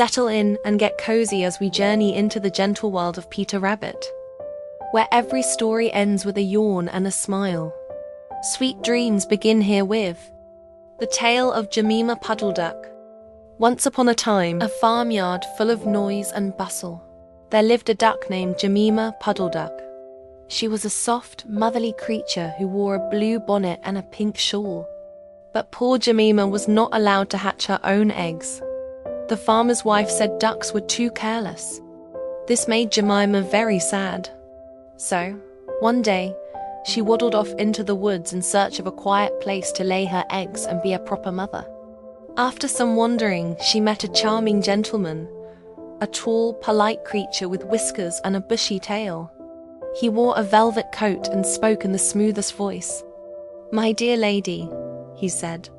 Settle in and get cozy as we journey into the gentle world of Peter Rabbit, where every story ends with a yawn and a smile. Sweet dreams begin here with The Tale of Jemima Puddle-Duck. Once upon a time, a farmyard full of noise and bustle. There lived a duck named Jemima Puddle-Duck. She was a soft, motherly creature who wore a blue bonnet and a pink shawl. But poor Jemima was not allowed to hatch her own eggs. The farmer's wife said ducks were too careless. This made Jemima very sad. So, one day, she waddled off into the woods in search of a quiet place to lay her eggs and be a proper mother. After some wandering, she met a charming gentleman, a tall, polite creature with whiskers and a bushy tail. He wore a velvet coat and spoke in the smoothest voice. "My dear lady," he said,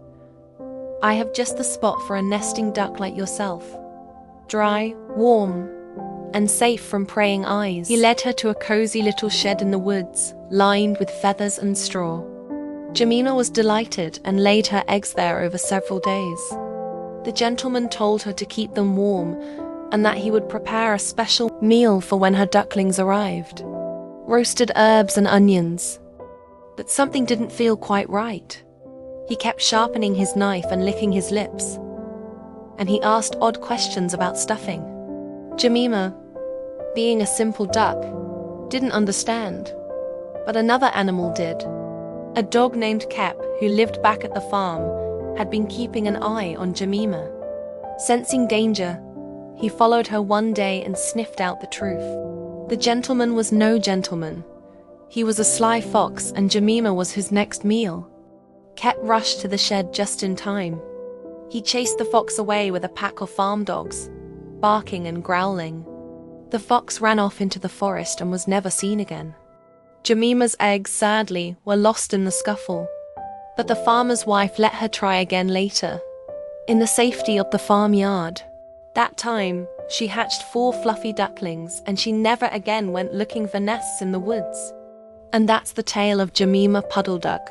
"I have just the spot for a nesting duck like yourself. Dry, warm, and safe from praying eyes." He led her to a cozy little shed in the woods, lined with feathers and straw. Jemima was delighted and laid her eggs there over several days. The gentleman told her to keep them warm and that he would prepare a special meal for when her ducklings arrived. Roasted herbs and onions. But something didn't feel quite right. He kept sharpening his knife and licking his lips. And he asked odd questions about stuffing. Jemima, being a simple duck, didn't understand. But another animal did. A dog named Cap, who lived back at the farm, had been keeping an eye on Jemima. Sensing danger, he followed her one day and sniffed out the truth. The gentleman was no gentleman. He was a sly fox, and Jemima was his next meal. Cap rushed to the shed just in time. He chased the fox away with a pack of farm dogs, barking and growling. The fox ran off into the forest and was never seen again. Jemima's eggs, sadly, were lost in the scuffle. But the farmer's wife let her try again later, in the safety of the farmyard. That time, she hatched 4 fluffy ducklings, and she never again went looking for nests in the woods. And that's the tale of Jemima Puddle-Duck.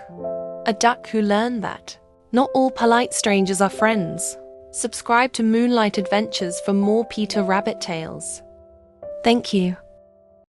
A duck who learned that not all polite strangers are friends. Subscribe to Moonlight Adventures for more Peter Rabbit tales. Thank you.